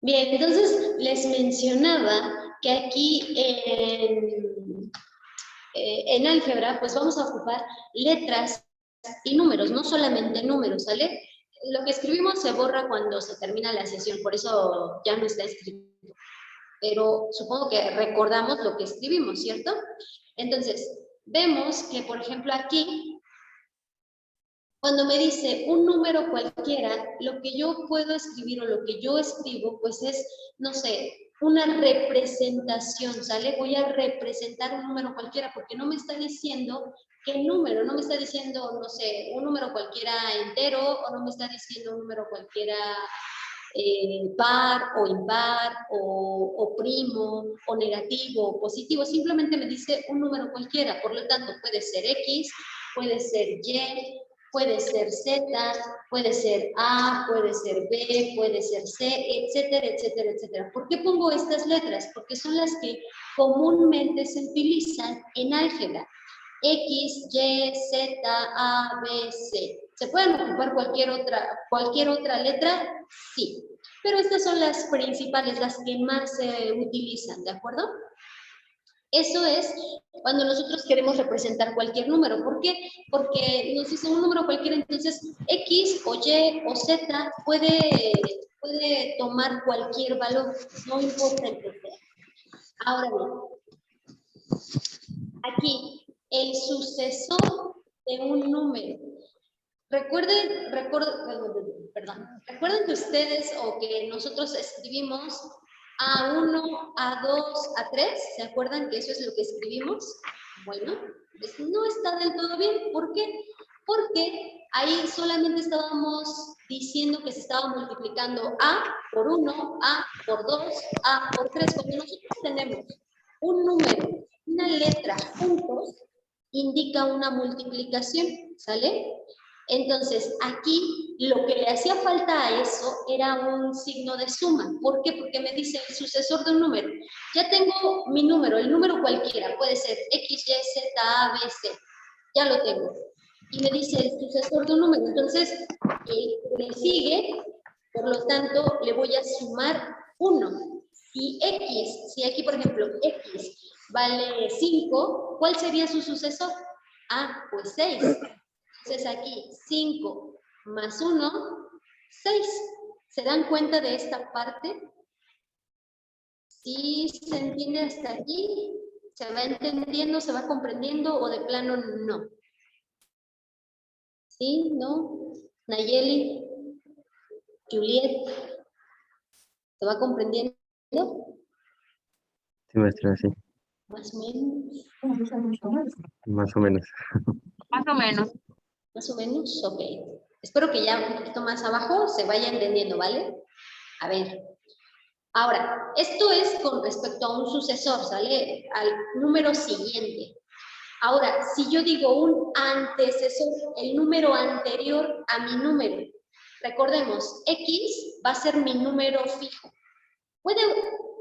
Bien, entonces les mencionaba que aquí en álgebra pues vamos a ocupar letras y números, no solamente números, ¿sale? Lo que escribimos se borra cuando se termina la sesión, por eso ya no está escrito. Pero supongo que recordamos lo que escribimos, ¿cierto? Entonces, vemos que, por ejemplo, aquí, cuando me dice un número cualquiera, lo que yo puedo escribir o lo que yo escribo, pues es, no sé, una representación, ¿sale? Voy a representar un número cualquiera porque no me está diciendo qué número, no me está diciendo, no sé, un número cualquiera entero o no me está diciendo un número cualquiera par o impar o primo o negativo o positivo, simplemente me dice un número cualquiera, por lo tanto puede ser X, puede ser Y, puede ser Z, puede ser A, puede ser B, puede ser C, etcétera, etcétera, etcétera. ¿Por qué pongo estas letras? Porque son las que comúnmente se utilizan en álgebra. X, Y, Z, A, B, C. ¿Se pueden ocupar cualquier otra letra? Sí. Pero estas son las principales, las que más se utilizan, ¿de acuerdo? Eso es cuando nosotros queremos representar cualquier número. ¿Por qué? Porque nos dice un número cualquiera, entonces X o Y o Z puede tomar cualquier valor, no importa el que sea. Ahora bien, aquí, el sucesor de un número. Recuerden que ustedes o que nosotros escribimos A1, A2, A3, ¿se acuerdan que eso es lo que escribimos? Bueno, pues no está del todo bien. ¿Por qué? Porque ahí solamente estábamos diciendo que se estaba multiplicando A por 1, A por 2, A por 3. Cuando nosotros tenemos un número, una letra juntos, indica una multiplicación, ¿sale? Entonces, aquí lo que le hacía falta a eso era un signo de suma. ¿Por qué? Porque me dice el sucesor de un número. Ya tengo mi número, el número cualquiera, puede ser X, Y, Z, A, B, C. Ya lo tengo. Y me dice el sucesor de un número. Entonces, le sigue, por lo tanto, le voy a sumar 1. Si aquí, por ejemplo, X vale 5, ¿cuál sería su sucesor? Ah, pues 6. Entonces aquí 5 más 1, 6. ¿Se dan cuenta de esta parte? ¿Sí se entiende hasta aquí? ¿Se va entendiendo, se va comprendiendo o de plano no? ¿Sí? ¿No? Nayeli, Juliet, ¿se va comprendiendo? Sí, maestra, sí. Más o menos. Más o menos. Más o menos. Más o menos, ok. Espero que ya un poquito más abajo se vaya entendiendo, ¿vale? A ver. Ahora, esto es con respecto a un sucesor, ¿sale? Al número siguiente. Ahora, si yo digo un antecesor, el número anterior a mi número, recordemos, X va a ser mi número fijo. Puede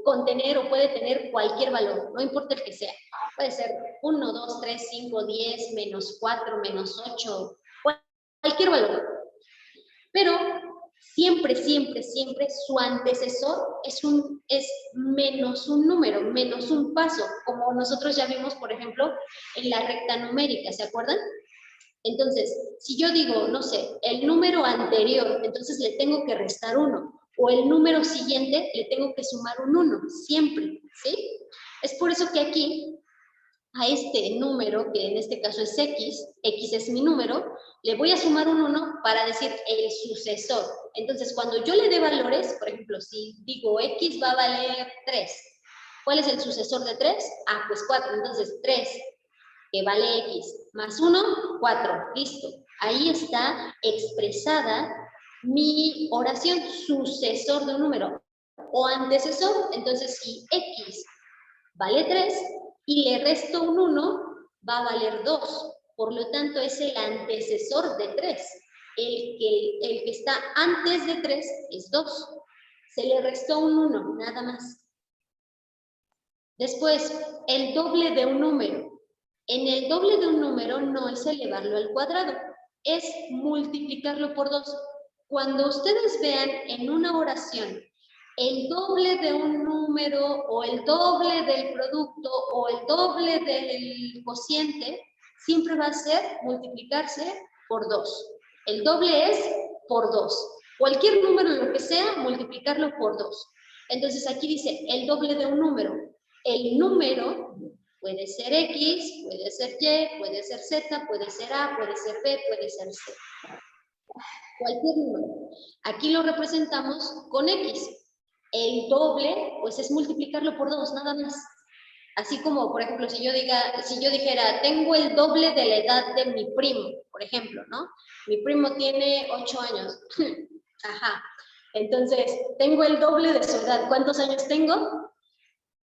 contener o puede tener cualquier valor, no importa el que sea. Puede ser 1, 2, 3, 5, 10, menos 4, menos 8, cualquier valor. Pero siempre, siempre, siempre su antecesor es menos un número, menos un paso, como nosotros ya vimos, por ejemplo, en la recta numérica, ¿se acuerdan? Entonces, si yo digo, no sé, el número anterior, entonces le tengo que restar 1, o el número siguiente le tengo que sumar un 1, siempre, ¿sí? Es por eso que aquí, a este número, que en este caso es X, X es mi número, le voy a sumar un 1 para decir el sucesor. Entonces, cuando yo le dé valores, por ejemplo, si digo X va a valer 3, ¿cuál es el sucesor de 3? Ah, pues 4, entonces 3, que vale X, más 1, 4, listo. Ahí está expresada mi oración, sucesor de un número, o antecesor. Entonces, si X vale 3 y le resto un 1, va a valer 2. Por lo tanto, es el antecesor de 3. El que está antes de 3 es 2. Se le restó un 1, nada más. Después, el doble de un número. En el doble de un número no es elevarlo al cuadrado, es multiplicarlo por 2. Cuando ustedes vean en una oración el doble de un número o el doble del producto o el doble del cociente siempre va a ser multiplicarse por 2. El doble es por 2. Cualquier número, lo que sea, multiplicarlo por 2. Entonces aquí dice el doble de un número. El número puede ser X, puede ser Y, puede ser Z, puede ser A, puede ser B, puede ser C. Cualquier número. Aquí lo representamos con X. El doble, pues es multiplicarlo por 2, nada más. Así como, por ejemplo, si yo dijera, tengo el doble de la edad de mi primo, por ejemplo, ¿no? Mi primo tiene 8 años. Ajá. Entonces, tengo el doble de su edad. ¿Cuántos años tengo?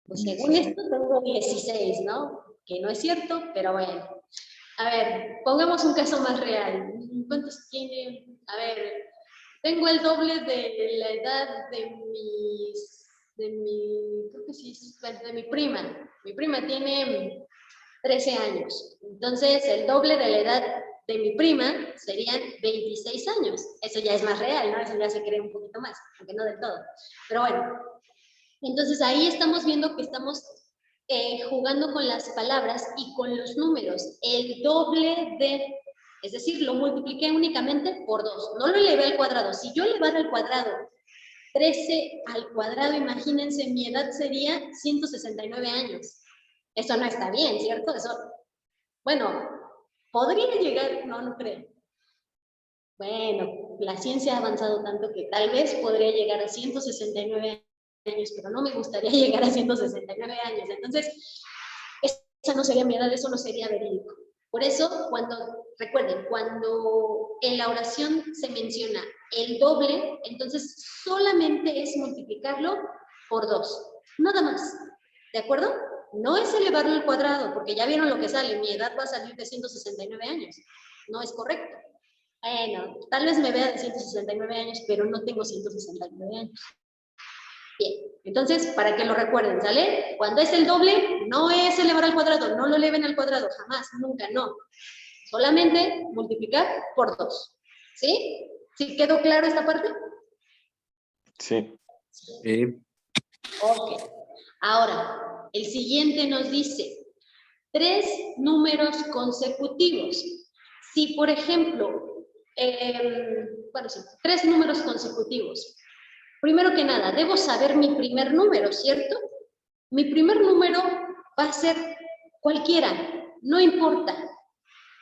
Pues según esto tengo 16, ¿no? Que no es cierto, pero bueno. A ver, pongamos un caso más real. ¿Cuántos tiene? A ver, tengo el doble de la edad creo que sí, de mi prima. Mi prima tiene 13 años. Entonces, el doble de la edad de mi prima serían 26 años. Eso ya es más real, ¿no? Eso ya se cree un poquito más, aunque no del todo. Pero bueno, entonces ahí estamos viendo que estamos jugando con las palabras y con los números. El doble de, es decir, lo multipliqué únicamente por 2. No lo elevé al cuadrado. Si yo elevara al cuadrado 13 al cuadrado, imagínense, mi edad sería 169 años. Eso no está bien, ¿cierto? Eso, bueno, podría llegar, no creo. Bueno, la ciencia ha avanzado tanto que tal vez podría llegar a 169 años, pero no me gustaría llegar a 169 años. Entonces, esa no sería mi edad, eso no sería verídico. Por eso, recuerden, cuando en la oración se menciona el doble, entonces solamente es multiplicarlo por 2, nada más, ¿de acuerdo? No es elevarlo al cuadrado, porque ya vieron lo que sale, mi edad va a salir de 169 años, no es correcto. Bueno, tal vez me vea de 169 años, pero no tengo 169 años. Bien, entonces, para que lo recuerden, ¿sale? Cuando es el doble, no es elevar al cuadrado, no lo eleven al cuadrado, jamás, nunca, no. Solamente multiplicar por 2. ¿Sí? ¿Sí quedó claro esta parte? Sí. Ok. Ahora, el siguiente nos dice 3 números consecutivos. Si, por ejemplo, bueno, sí, 3 números consecutivos. Primero que nada, debo saber mi primer número, ¿cierto? Mi primer número va a ser cualquiera, no importa.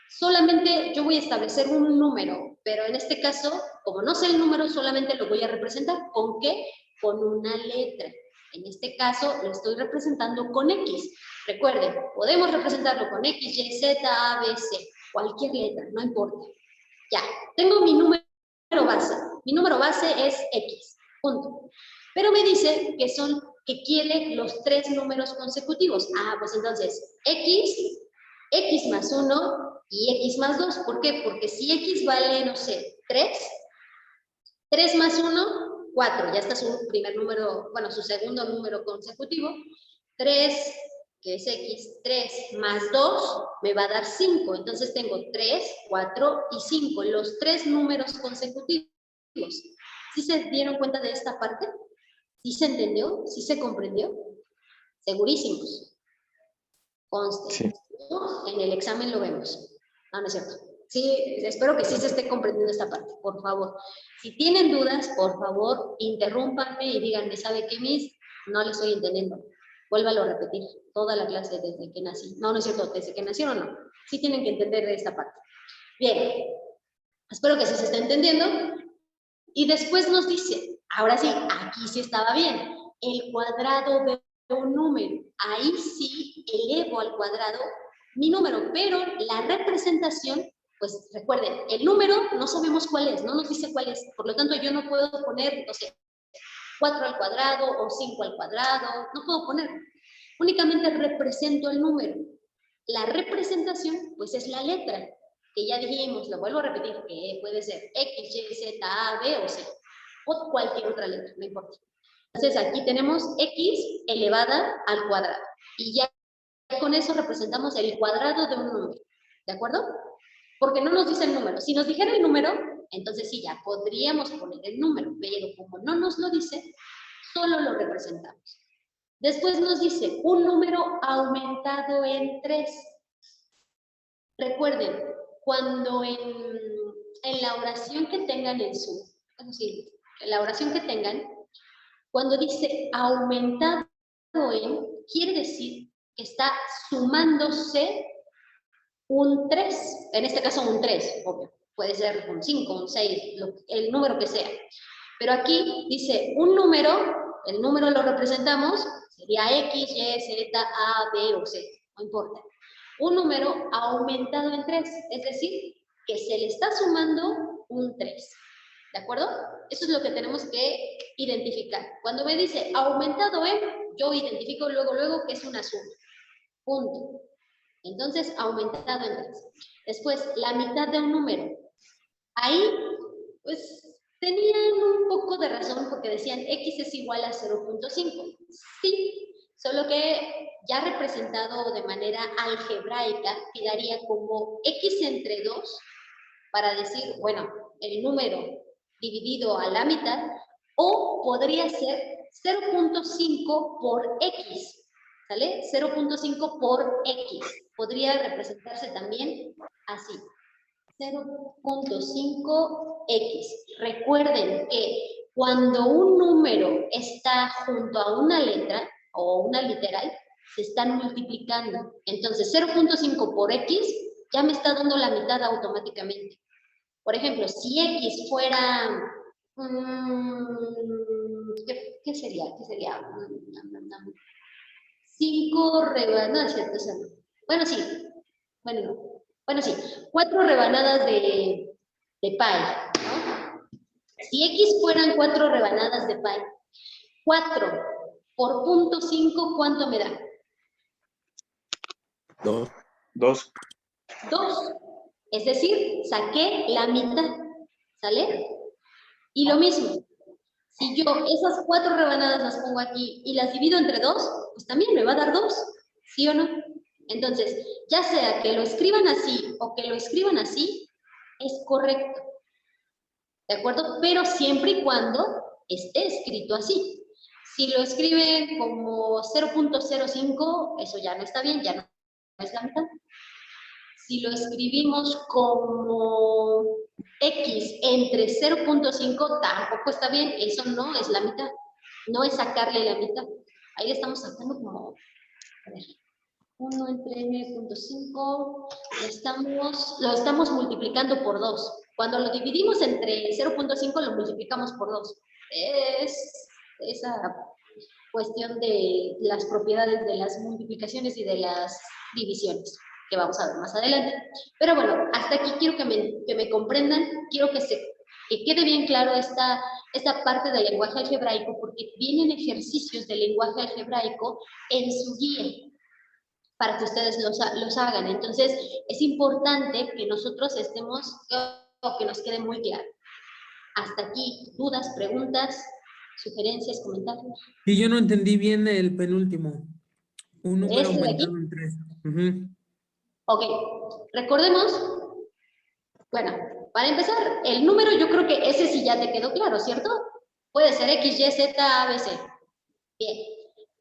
Solamente yo voy a establecer un número, pero en este caso, como no sé el número, solamente lo voy a representar. ¿Con qué? Con una letra. En este caso, lo estoy representando con X. Recuerden, podemos representarlo con X, Y, Z, A, B, C. Cualquier letra, no importa. Ya, tengo mi número base. Mi número base es X. Punto. Pero me dice que quiere los 3 números consecutivos. Ah, pues entonces, X más 1 y X más 2. ¿Por qué? Porque si X vale, no sé, 3 más 1, 4. Ya está su primer número, bueno, su segundo número consecutivo. 3, que es X, 3 más 2 me va a dar 5. Entonces tengo 3, 4 y 5. Los 3 números consecutivos. ¿Sí se dieron cuenta de esta parte? ¿Sí se entendió? ¿Sí se comprendió? Segurísimos. Conste. Sí. En el examen lo vemos. No, no es cierto. Sí, espero que sí se esté comprendiendo esta parte, por favor. Si tienen dudas, por favor, interrúmpanme y díganme, ¿sabe qué, Miss? No le estoy entendiendo. Vuélvalo a repetir toda la clase desde que nací. No, no es cierto, desde que nacieron no. Sí tienen que entender esta parte. Bien, espero que sí se esté entendiendo. Y después nos dice, ahora sí, aquí sí estaba bien, el cuadrado de un número. Ahí sí elevo al cuadrado mi número, pero la representación, pues recuerden, el número no sabemos cuál es, no nos dice cuál es, por lo tanto yo no puedo poner, no sé, 4 al cuadrado o 5 al cuadrado, no puedo poner, únicamente represento el número. La representación, pues es la letra, que ya dijimos, lo vuelvo a repetir, que puede ser X, Y, Z, A, B o C, o cualquier otra letra, no importa. Entonces aquí tenemos X elevada al cuadrado, y ya con eso representamos el cuadrado de un número, ¿de acuerdo? Porque no nos dice el número. Si nos dijera el número, entonces sí, ya podríamos poner el número, pero como no nos lo dice, solo lo representamos. Después nos dice un número aumentado en 3. Recuerden, cuando en la oración que tengan en su, es decir, en la oración que tengan, cuando dice aumentado en, quiere decir que está sumándose un 3, en este caso un 3, obvio, puede ser un 5, un 6, el número que sea. Pero aquí dice un número, el número lo representamos, sería X, Y, Z, A, B o C, no importa. Un número aumentado en 3, es decir, que se le está sumando un 3. ¿De acuerdo? Eso es lo que tenemos que identificar. Cuando me dice aumentado en, yo identifico luego que es una suma. Punto. Entonces, aumentado en 3. Después, la mitad de un número. Ahí, pues, tenían un poco de razón porque decían X es igual a 0.5. Sí, solo que ya representado de manera algebraica, quedaría como X entre 2 para decir, bueno, el número dividido a la mitad, o podría ser 0.5 por X, ¿sale? 0.5 por X. Podría representarse también así. 0.5x. Recuerden que cuando un número está junto a una letra o una literal, se están multiplicando. Entonces, 0.5 por x ya me está dando la mitad automáticamente. Por ejemplo, si x fuera... ¿qué sería? 5 rebanadas, ¿cierto? Bueno, sí. Bueno, sí. 4 rebanadas de pie, ¿no? Si X fueran 4 rebanadas de pie, 4 por 0.5, ¿cuánto me da? 2. 2. Es decir, saqué la mitad, ¿sale? Y lo mismo, si yo esas 4 rebanadas las pongo aquí y las divido entre 2, pues también me va a dar 2, ¿sí o no? Entonces, ya sea que lo escriban así o que lo escriban así, es correcto. ¿De acuerdo? Pero siempre y cuando esté escrito así. Si lo escriben como 0.05, eso ya no está bien, ya no es la mitad. Si lo escribimos como X entre 0.5, tampoco está bien, eso no es la mitad. No es sacarle la mitad. Ahí le estamos sacando como, a ver, 1 entre 9.5, lo estamos multiplicando por 2. Cuando lo dividimos entre 0.5, lo multiplicamos por 2. Es esa cuestión de las propiedades de las multiplicaciones y de las divisiones, que vamos a ver más adelante. Pero bueno, hasta aquí quiero que me comprendan, quiero que quede bien claro esta parte del lenguaje algebraico, porque vienen ejercicios del lenguaje algebraico en su guía, para que ustedes los hagan. Entonces, es importante que nosotros estemos, o que nos quede muy claro. Hasta aquí, dudas, preguntas, sugerencias, comentarios. Y yo no entendí bien el penúltimo. Un número ¿Este de aumentado aquí? en 3. Ok, recordemos, bueno, para empezar, el número yo creo que ese sí ya te quedó claro, ¿cierto? Puede ser X, Y, Z, A, B, C. Bien,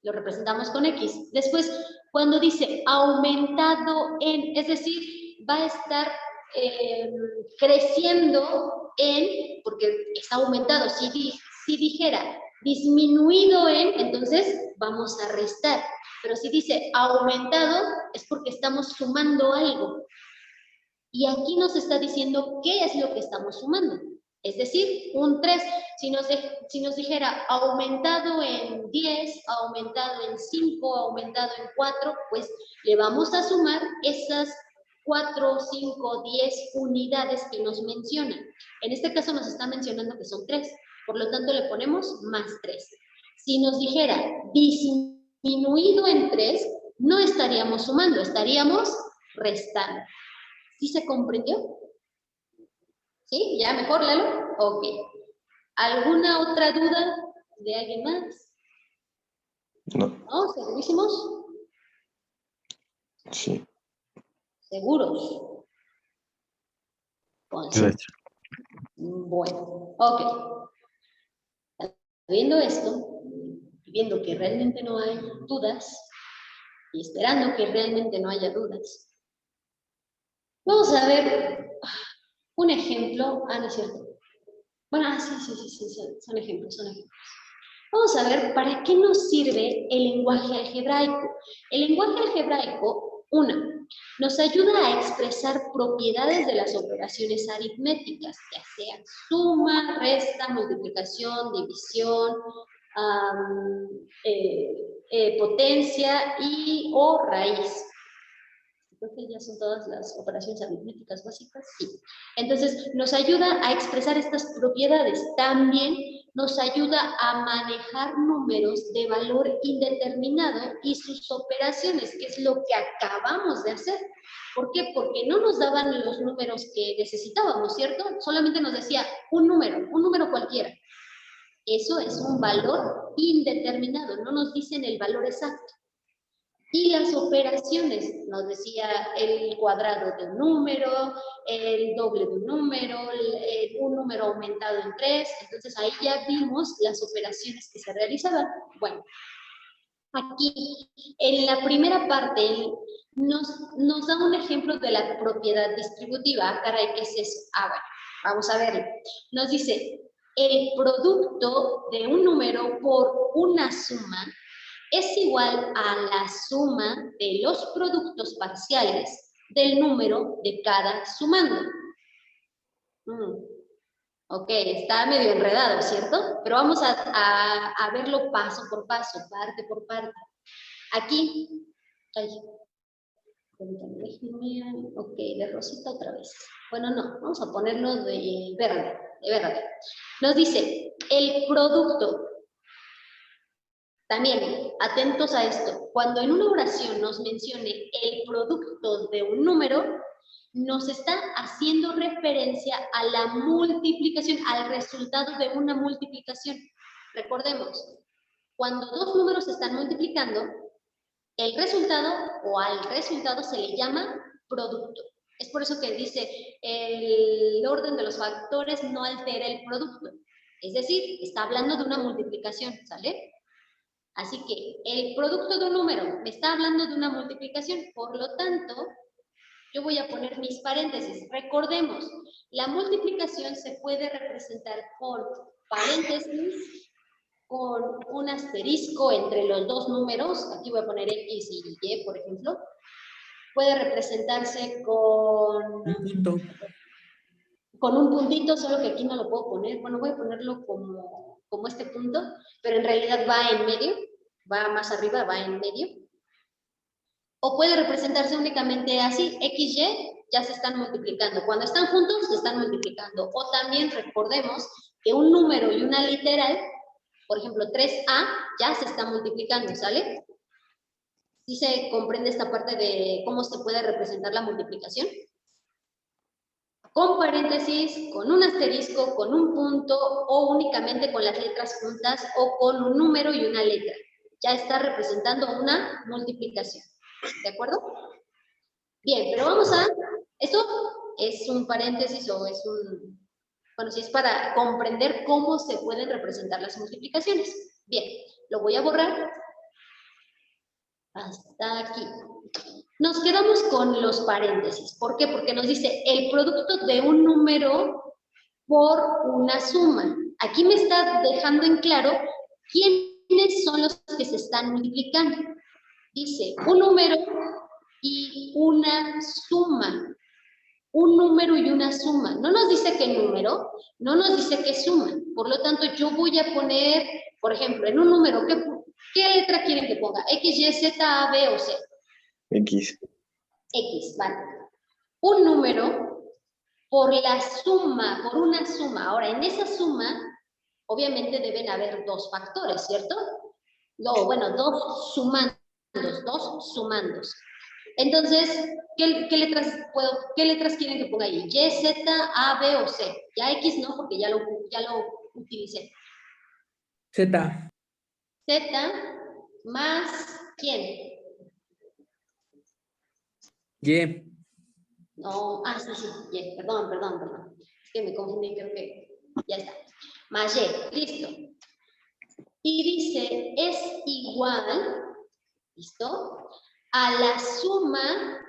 lo representamos con X. Después, cuando dice aumentado en, es decir, va a estar creciendo en, porque está aumentado. Si dijera disminuido en, entonces vamos a restar. Pero si dice aumentado, es porque estamos sumando algo. Y aquí nos está diciendo qué es lo que estamos sumando. Es decir, un 3, si nos dijera aumentado en 10, aumentado en 5, aumentado en 4, pues le vamos a sumar esas 4, 5, 10 unidades que nos mencionan. En este caso nos está mencionando que son 3, por lo tanto le ponemos más 3. Si nos dijera disminuido en 3, no estaríamos sumando, estaríamos restando. ¿Sí se comprendió? ¿Sí? ¿Ya mejor, Lalo? Ok. ¿Alguna otra duda de alguien más? No. ¿No? ¿Segurísimos? Sí. ¿Seguros? Sí. Bueno, ok. Viendo esto, viendo que realmente no hay dudas, y esperando que realmente no haya dudas, vamos a ver un ejemplo. No es cierto. Bueno, sí, son ejemplos. Vamos a ver para qué nos sirve el lenguaje algebraico. El lenguaje algebraico, nos ayuda a expresar propiedades de las operaciones aritméticas, ya sean suma, resta, multiplicación, división, potencia y o raíz. Creo que ya son todas las operaciones aritméticas básicas, sí. Entonces, nos ayuda a expresar estas propiedades. También nos ayuda a manejar números de valor indeterminado y sus operaciones, que es lo que acabamos de hacer. ¿Por qué? Porque no nos daban los números que necesitábamos, ¿cierto? Solamente nos decía un número cualquiera. Eso es un valor indeterminado, no nos dicen el valor exacto. Y las operaciones, nos decía el cuadrado de un número, el doble de un número aumentado en 3, entonces ahí ya vimos las operaciones que se realizaban. Bueno, aquí en la primera parte nos da un ejemplo de la propiedad distributiva. Caray, ¿qué es eso? Bueno, vamos a verlo. Nos dice, el producto de un número por una suma es igual a la suma de los productos parciales del número de cada sumando. Ok, está medio enredado, ¿cierto? Pero vamos a verlo paso por paso, parte por parte. Aquí, ok, de rosita otra vez. Bueno, no, vamos a ponerlo de verde. Nos dice, el producto. También, atentos a esto, cuando en una oración nos mencione el producto de un número, nos está haciendo referencia a la multiplicación, al resultado de una multiplicación. Recordemos, cuando dos números se están multiplicando, el resultado o al resultado se le llama producto. Es por eso que dice, el orden de los factores no altera el producto. Es decir, está hablando de una multiplicación, ¿sale? Así que el producto de un número me está hablando de una multiplicación, por lo tanto, yo voy a poner mis paréntesis. Recordemos, la multiplicación se puede representar con paréntesis, con un asterisco entre los dos números. Aquí voy a poner X y Y, por ejemplo. Puede representarse con un puntito, solo que aquí no lo puedo poner. Bueno, voy a ponerlo como este punto, pero en realidad va en medio. Va más arriba, va en medio. O puede representarse únicamente así, X, Y, ya se están multiplicando. Cuando están juntos, se están multiplicando. O también recordemos que un número y una literal, por ejemplo, 3A, ya se está multiplicando, ¿sale? ¿Sí se comprende esta parte de cómo se puede representar la multiplicación? Con paréntesis, con un asterisco, con un punto, o únicamente con las letras juntas, o con un número y una letra. Ya está representando una multiplicación. ¿De acuerdo? Bien, pero vamos a... Esto es un paréntesis o es un... Bueno, si es para comprender cómo se pueden representar las multiplicaciones. Bien, lo voy a borrar. Hasta aquí. Nos quedamos con los paréntesis. ¿Por qué? Porque nos dice el producto de un número por una suma. Aquí me está dejando en claro quiénes son los que se están multiplicando. Dice un número y una suma. Un número y una suma. No nos dice qué número, no nos dice qué suma. Por lo tanto, yo voy a poner, por ejemplo, en un número, ¿qué letra quieren que ponga? X, Y, Z, A, B o C. X. X, vale. Un número por la suma, por una suma. Ahora, en esa suma, obviamente deben haber dos factores, ¿cierto? No, bueno, dos sumandos. Entonces, ¿qué letras quieren que ponga ahí? Y, Z, A, B o C. Ya X no, porque ya lo utilicé. Z. Z más ¿quién? Y. No, sí, Y, perdón. Es que me confundí, creo que ya está. Más Y, listo. y dice, es igual, ¿listo? A la suma,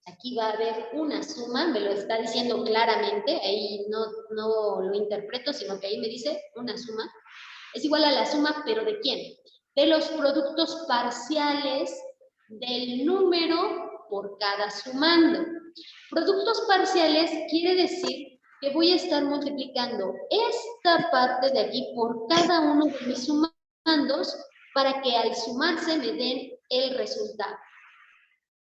aquí va a haber una suma, me lo está diciendo claramente, ahí no lo interpreto, sino que ahí me dice una suma, es igual a la suma, ¿pero de quién? De los productos parciales del número por cada sumando. Productos parciales quiere decir que voy a estar multiplicando esta parte de aquí por cada uno de mis sumandos para que al sumarse me den el resultado.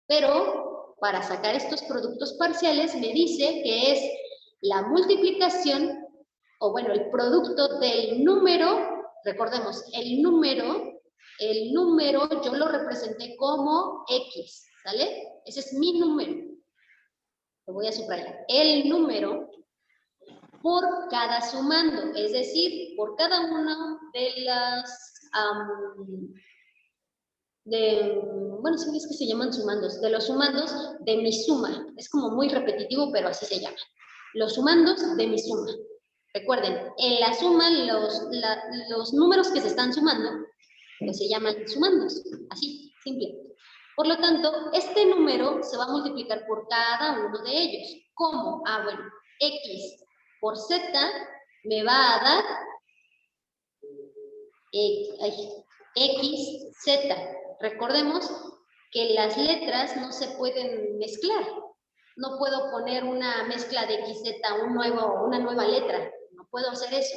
Pero para sacar estos productos parciales me dice que es la multiplicación, o bueno, el producto del número, recordemos, el número yo lo representé como X, ¿sale? Ese es mi número. Lo voy a subrayar. El número por cada sumando, es decir, por cada una de las, bueno, sí es que se llaman sumandos, de los sumandos de mi suma. Es como muy repetitivo, pero así se llama. Los sumandos de mi suma. Recuerden, en la suma, los números que se están sumando, pues se llaman sumandos. Así, simple. Por lo tanto, este número se va a multiplicar por cada uno de ellos. ¿Cómo? Ah, bueno, X por Z me va a dar X, Z. Recordemos que las letras no se pueden mezclar. No puedo poner una mezcla de XZ, una nueva letra. No puedo hacer eso.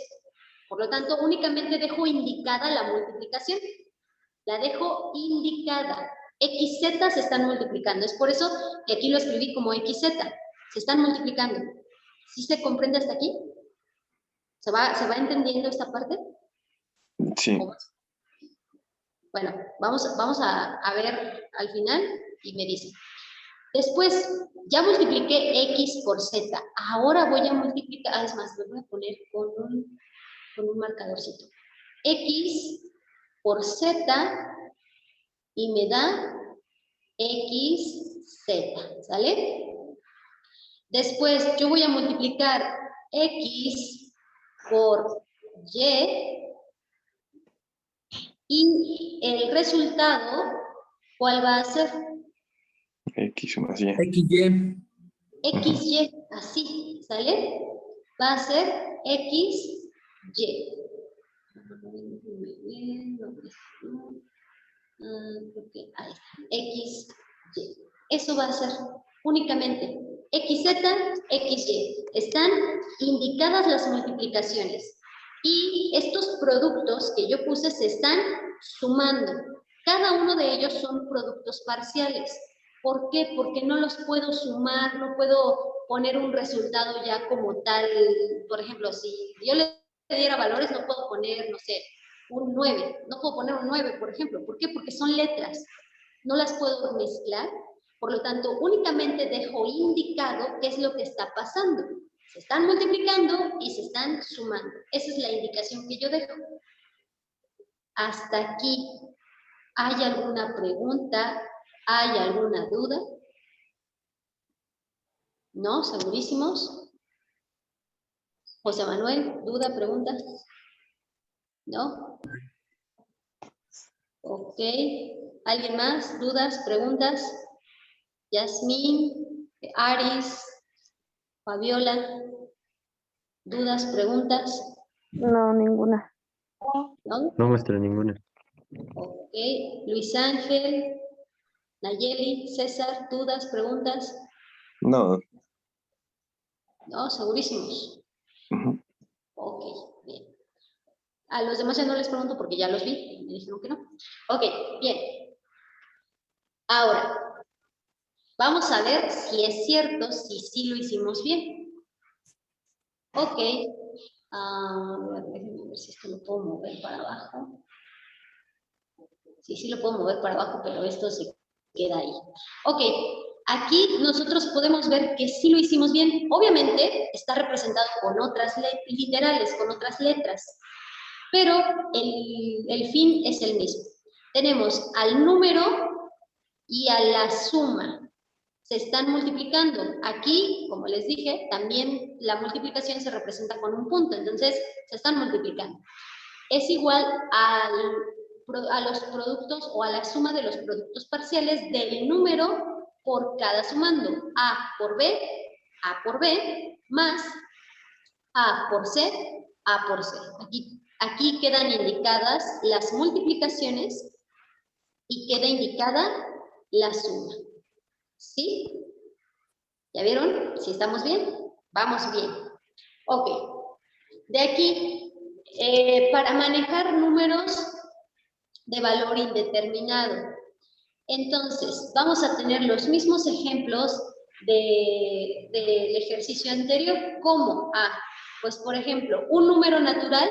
Por lo tanto, únicamente dejo indicada la multiplicación. La dejo indicada. XZ se están multiplicando. Es por eso que aquí lo escribí como XZ. Se están multiplicando. ¿Sí se comprende hasta aquí? ¿Se va entendiendo esta parte? Sí. Bueno, vamos a ver al final y me dice. Después, ya multipliqué X por Z. Ahora voy a multiplicar, es más, lo voy a poner con un marcadorcito. X por Z y me da XZ, ¿sale? Después, yo voy a multiplicar X por Y el resultado, ¿cuál va a ser? X más Y. XY. XY, así, ¿sale? Va a ser XY. Ahí está, XY. Eso va a ser únicamente XZ, XY. Están indicadas las multiplicaciones. Y estos productos que yo puse se están sumando. Cada uno de ellos son productos parciales. ¿Por qué? Porque no los puedo sumar, no puedo poner un resultado ya como tal. Por ejemplo, si yo le diera valores, no puedo poner, no sé, un 9. No puedo poner un 9, por ejemplo. ¿Por qué? Porque son letras. No las puedo mezclar. Por lo tanto, únicamente dejo indicado qué es lo que está pasando. Se están multiplicando y se están sumando. Esa es la indicación que yo dejo. Hasta aquí. ¿Hay alguna pregunta? ¿Hay alguna duda? ¿No? ¿Segurísimos? José Manuel, ¿duda, pregunta? ¿No? Ok. ¿Alguien más? ¿Dudas, preguntas? Yasmín, Aris, Fabiola. ¿Dudas, preguntas? No, ninguna. ¿No? No, maestra, ninguna. Ok. Luis Ángel, Nayeli, César, ¿dudas, preguntas? No. No, segurísimos. Ujú. Ok, bien. A los demás ya no les pregunto porque ya los vi y me dijeron que no. Ok, bien. Ahora, vamos a ver si es cierto, si sí lo hicimos bien. Ok. Déjenme ver si esto lo puedo mover para abajo. Sí lo puedo mover para abajo, pero esto se queda ahí. Ok, aquí nosotros podemos ver que sí lo hicimos bien. Obviamente está representado con otras literales, con otras letras, pero el fin es el mismo. Tenemos al número y a la suma. Se están multiplicando. Aquí, como les dije, también la multiplicación se representa con un punto, entonces se están multiplicando. es igual a los productos o a la suma de los productos parciales del número por cada sumando. A por B más A por C, A por C. Aquí quedan indicadas las multiplicaciones y queda indicada la suma. ¿Sí? ¿Ya vieron? ¿Sí estamos bien? Vamos bien. Ok. De aquí, para manejar números de valor indeterminado. Entonces, vamos a tener los mismos ejemplos del ejercicio anterior. ¿Cómo? Pues por ejemplo, un número natural,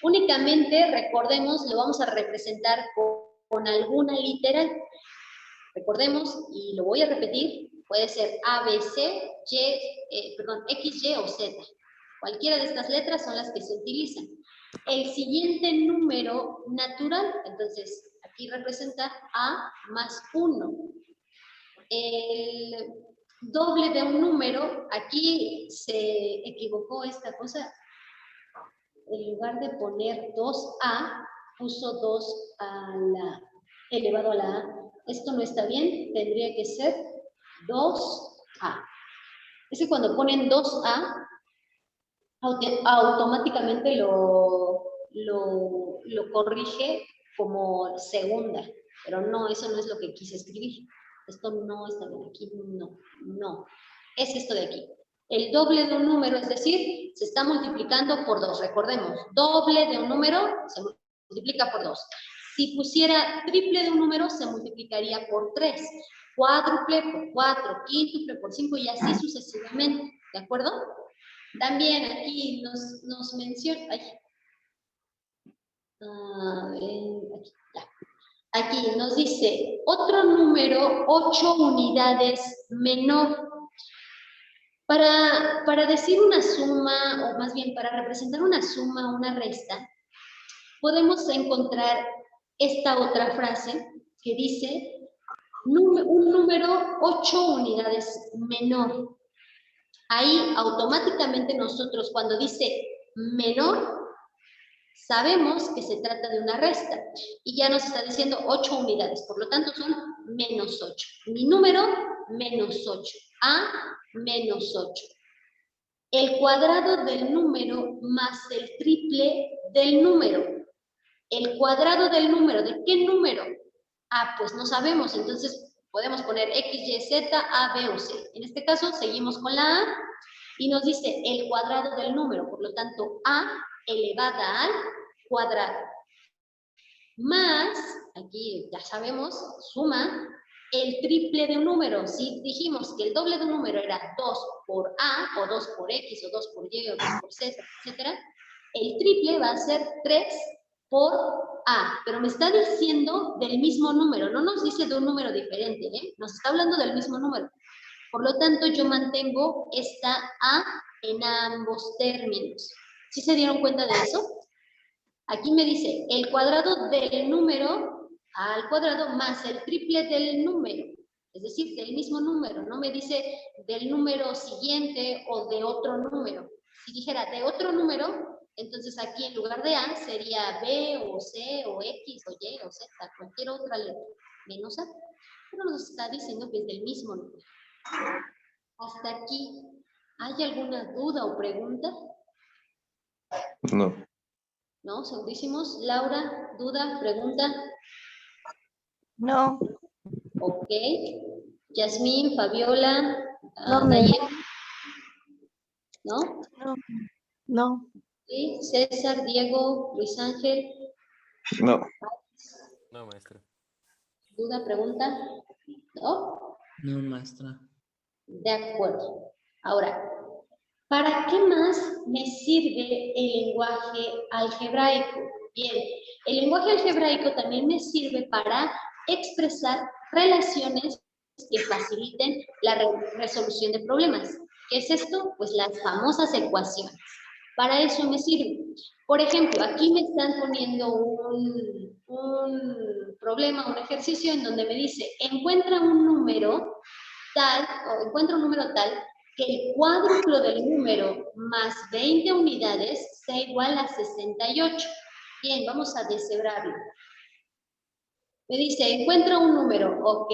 únicamente, recordemos, lo vamos a representar con alguna literal. Recordemos, y lo voy a repetir, puede ser A, B, C, X, Y o Z. Cualquiera de estas letras son las que se utilizan. El siguiente número natural, entonces, aquí representa A más 1. El doble de un número, aquí se equivocó esta cosa. En lugar de poner 2A, puso 2 elevado a la A. Esto no está bien, tendría que ser 2A. Es que cuando ponen 2A, automáticamente lo corrige como segunda, pero no, eso no es lo que quise escribir. Esto no está bien, aquí no. Es esto de aquí. El doble de un número, es decir, se está multiplicando por 2. Recordemos, doble de un número se multiplica por 2. Si pusiera triple de un número, se multiplicaría por 3. Cuádruple por 4, quíntuple por 5 y así sucesivamente. ¿De acuerdo? También aquí nos menciona... Aquí nos dice otro número 8 unidades menor. Para decir una suma, o más bien para representar una suma o una resta, podemos encontrar esta otra frase que dice un número 8 unidades menor. Ahí automáticamente nosotros cuando dice menor, sabemos que se trata de una resta y ya nos está diciendo 8 unidades, por lo tanto son menos 8. Mi número, menos 8. A, menos 8. El cuadrado del número más el triple del número. El cuadrado del número, ¿de qué número? Pues no sabemos, entonces podemos poner X, Y, Z, A, B o C. En este caso seguimos con la A y nos dice el cuadrado del número, por lo tanto A elevada al cuadrado. Más, aquí ya sabemos, suma el triple de un número. Si dijimos que el doble de un número era 2 por A, o 2 por X, o 2 por Y, o 2 por Z, etc., el triple va a ser 3 por A, pero me está diciendo del mismo número, no nos dice de un número diferente, nos está hablando del mismo número. Por lo tanto, yo mantengo esta A en ambos términos. ¿Sí se dieron cuenta de eso? Aquí me dice el cuadrado del número A al cuadrado más el triple del número, es decir, del mismo número. No me dice del número siguiente o de otro número. Si dijera de otro número, entonces aquí en lugar de A sería B o C o X o Y o Z, cualquier otra letra, menos A. Pero nos está diciendo que es del mismo número. Hasta aquí, ¿hay alguna duda o pregunta? No. ¿No? Segurísimos. Laura, duda, pregunta. No. Ok. Yasmín, Fabiola, No, Nayeli. ¿No? No. Sí. César, Diego, Luis Ángel. No. No, maestra. ¿Duda, pregunta? ¿No? No, maestra. De acuerdo. Ahora, ¿para qué más me sirve el lenguaje algebraico? Bien, el lenguaje algebraico también me sirve para expresar relaciones que faciliten la resolución de problemas. ¿Qué es esto? Pues las famosas ecuaciones. Para eso me sirve. Por ejemplo, aquí me están poniendo un problema, un ejercicio en donde me dice, encuentra un número tal que el cuádruplo del número más 20 unidades sea igual a 68. Bien, vamos a deshebrarlo. Me dice, encuentra un número, ok,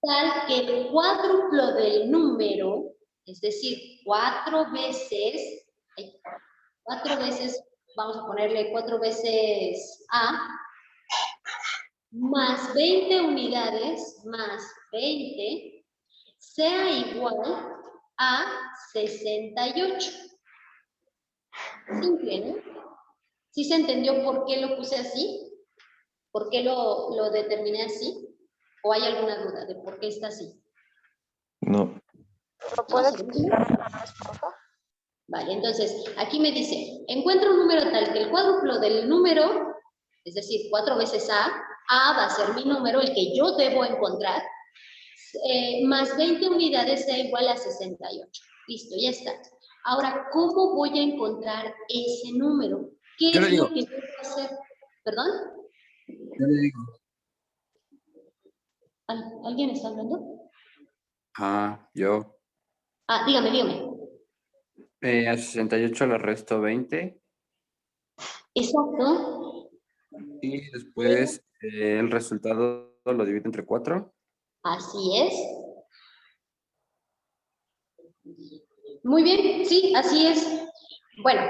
tal que el cuádruplo del número, es decir, 4 veces, vamos a ponerle 4 veces A, más 20 unidades, más 20, sea igual a 68. Simple, ¿no? ¿Sí se entendió por qué lo puse así? ¿Por qué lo determiné así? ¿O hay alguna duda de por qué está así? No. ¿Lo puedes ¿Seguro? explicar otra vez, por favor? Vale, entonces, aquí me dice, encuentra un número tal que el cuádruplo del número, es decir, 4 veces A va a ser mi número, el que yo debo encontrar, más 20 unidades sea igual a 68. Listo, ya está. Ahora, ¿cómo voy a encontrar ese número? ¿Qué Yo le es digo. lo que debo hacer? ¿Perdón? Yo le digo. ¿Alguien está hablando? Yo. Dígame. A 68 le resto 20 Exacto. y después el resultado lo divido entre 4. Así es. Muy bien, sí, así es. Bueno,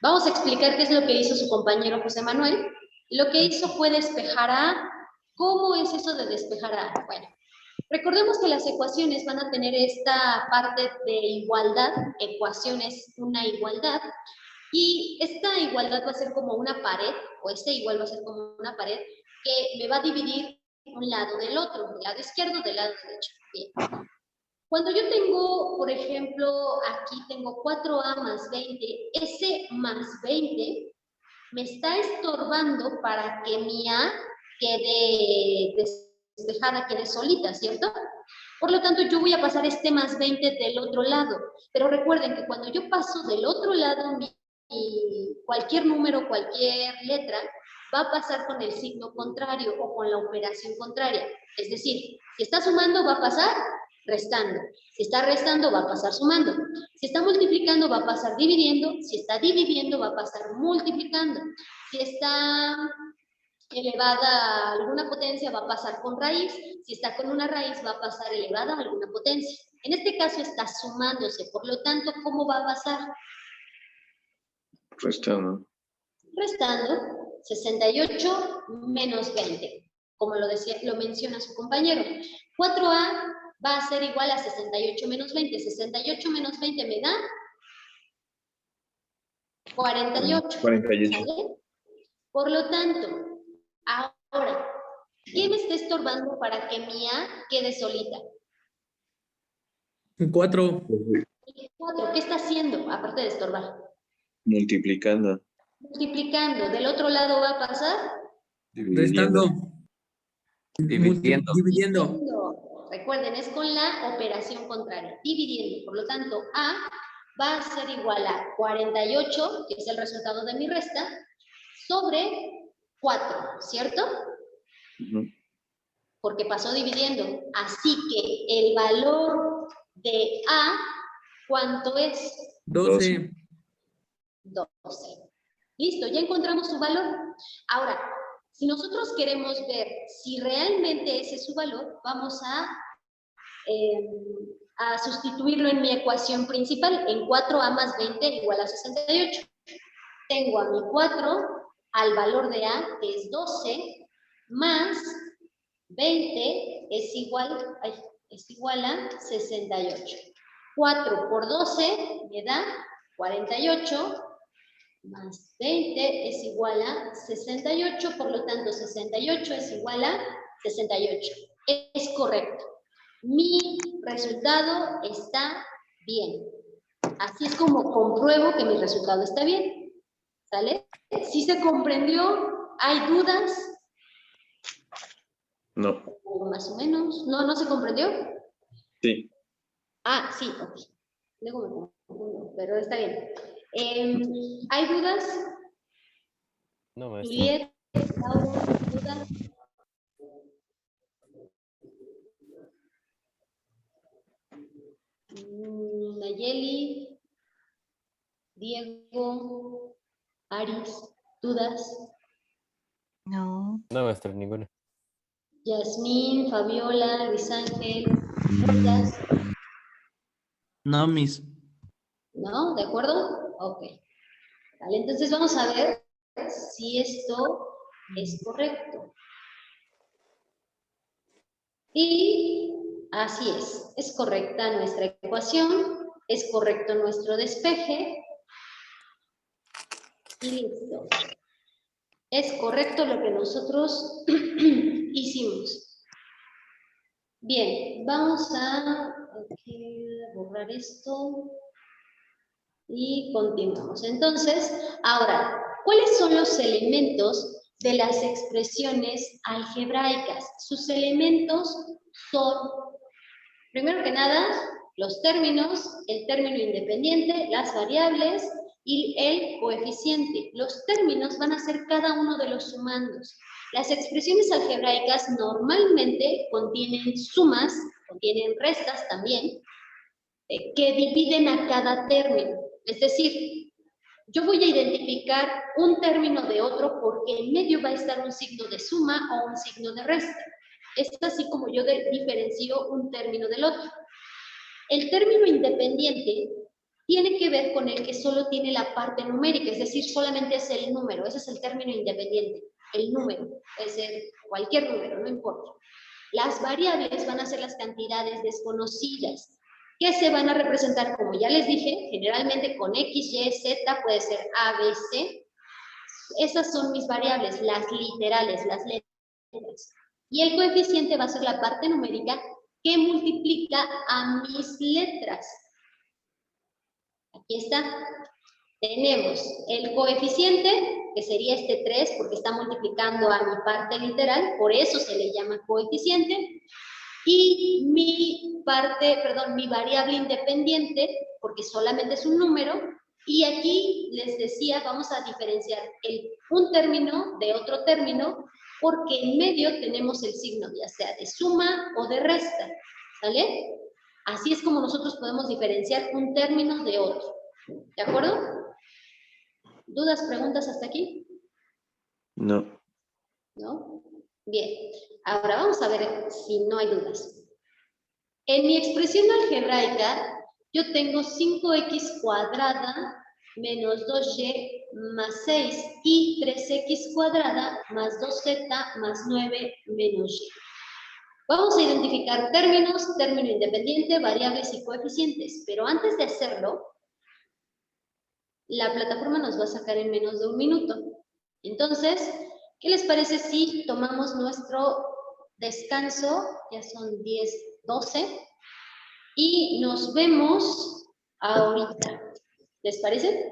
vamos a explicar qué es lo que hizo su compañero José Manuel. Lo que hizo fue despejar A. ¿Cómo es eso de despejar A? Bueno, recordemos que las ecuaciones van a tener esta parte de igualdad, ecuación es una igualdad, y esta igualdad va a ser como una pared, o este igual va a ser como una pared, que me va a dividir un lado del otro, del lado izquierdo, del lado derecho. Bien. Cuando yo tengo, por ejemplo, aquí tengo 4A más 20, ese más 20 me está estorbando para que mi A quede despejada, quede solita, ¿cierto? Por lo tanto, yo voy a pasar este más 20 del otro lado. Pero recuerden que cuando yo paso del otro lado, cualquier número, cualquier letra, va a pasar con el signo contrario o con la operación contraria. Es decir, si está sumando, va a pasar restando. Si está restando, va a pasar sumando. Si está multiplicando, va a pasar dividiendo. Si está dividiendo, va a pasar multiplicando. Si está elevada a alguna potencia, va a pasar con raíz. Si está con una raíz, va a pasar elevada a alguna potencia. En este caso está sumándose. Por lo tanto, ¿cómo va a pasar? Restando. Restando 68 menos 20, como lo menciona su compañero. 4A va a ser igual a 68 menos 20. 68 menos 20 me da 48. 48. ¿Sale? Por lo tanto, ahora, ¿qué me está estorbando para que mi A quede solita? 4. 4. ¿Qué está haciendo, aparte de estorbar? Multiplicando. Multiplicando. Del otro lado va a pasar Restando. Dividiendo. dividiendo. Recuerden, es con la operación contraria, dividiendo. Por lo tanto, A va a ser igual a 48, que es el resultado de mi resta, sobre 4, ¿cierto? Porque pasó dividiendo. Así que el valor de A, ¿cuánto es? 12. 12. Listo, ya encontramos su valor. Ahora, si nosotros queremos ver si realmente ese es su valor, vamos a sustituirlo en mi ecuación principal, en 4A más 20 igual a 68. Tengo a mi 4 al valor de A, que es 12, más 20 es igual a 68. 4 por 12 me da 48, más 20 es igual a 68, por lo tanto 68 es igual a 68. Es correcto. Mi resultado está bien. Así es como compruebo que mi resultado está bien. ¿Sale? ¿Sí se comprendió? ¿Hay dudas? No. O más o menos. ¿No se comprendió? Sí. Sí, ok. Luego me confundo, pero está bien. ¿Hay dudas? No, maestra. Juliet, Laura, ¿dudas? Nayeli, Diego, Aris, ¿Dudas? No. No, maestra, ninguna. Yasmín, Fabiola, Luis Ángel, ¿dudas? No, Miss. ¿No? ¿De acuerdo? Ok. Vale, entonces vamos a ver si esto es correcto. Y así es correcta nuestra ecuación, es correcto nuestro despeje. Y listo. Es correcto lo que nosotros hicimos. Bien, vamos a borrar esto y continuamos. Entonces, ahora, ¿cuáles son los elementos de las expresiones algebraicas? Sus elementos son, primero que nada, los términos, el término independiente, las variables y el coeficiente. Los términos van a ser cada uno de los sumandos. Las expresiones algebraicas normalmente contienen sumas, contienen restas también, que dividen a cada término. Es decir, yo voy a identificar un término de otro porque en medio va a estar un signo de suma o un signo de resta. Es así como yo diferencio un término del otro. El término independiente tiene que ver con el que solo tiene la parte numérica, es decir, solamente es el número. Ese es el término independiente, el número. Puede ser cualquier número, no importa. Las variables van a ser las cantidades desconocidas, que se van a representar, como ya les dije, generalmente con X, Y, Z, puede ser A, B, C. Esas son mis variables, las literales, las letras. Y el coeficiente va a ser la parte numérica que multiplica a mis letras. Aquí está. Tenemos el coeficiente, que sería este 3, porque está multiplicando a mi parte literal, por eso se le llama coeficiente. Y mi variable independiente, porque solamente es un número, y aquí les decía, vamos a diferenciar un término de otro término, porque en medio tenemos el signo, ya sea de suma o de resta, ¿sale? Así es como nosotros podemos diferenciar un término de otro, ¿de acuerdo? ¿Dudas, preguntas hasta aquí? No. ¿No? Bien, ahora vamos a ver si no hay dudas. En mi expresión algebraica, yo tengo 5x cuadrada menos 2y más 6 y 3x cuadrada más 2z más 9 menos y. Vamos a identificar términos, término independiente, variables y coeficientes, pero antes de hacerlo, la plataforma nos va a sacar en menos de un minuto. Entonces, ¿qué les parece si tomamos nuestro descanso? Ya son 10:12. Y nos vemos ahorita. ¿Les parece?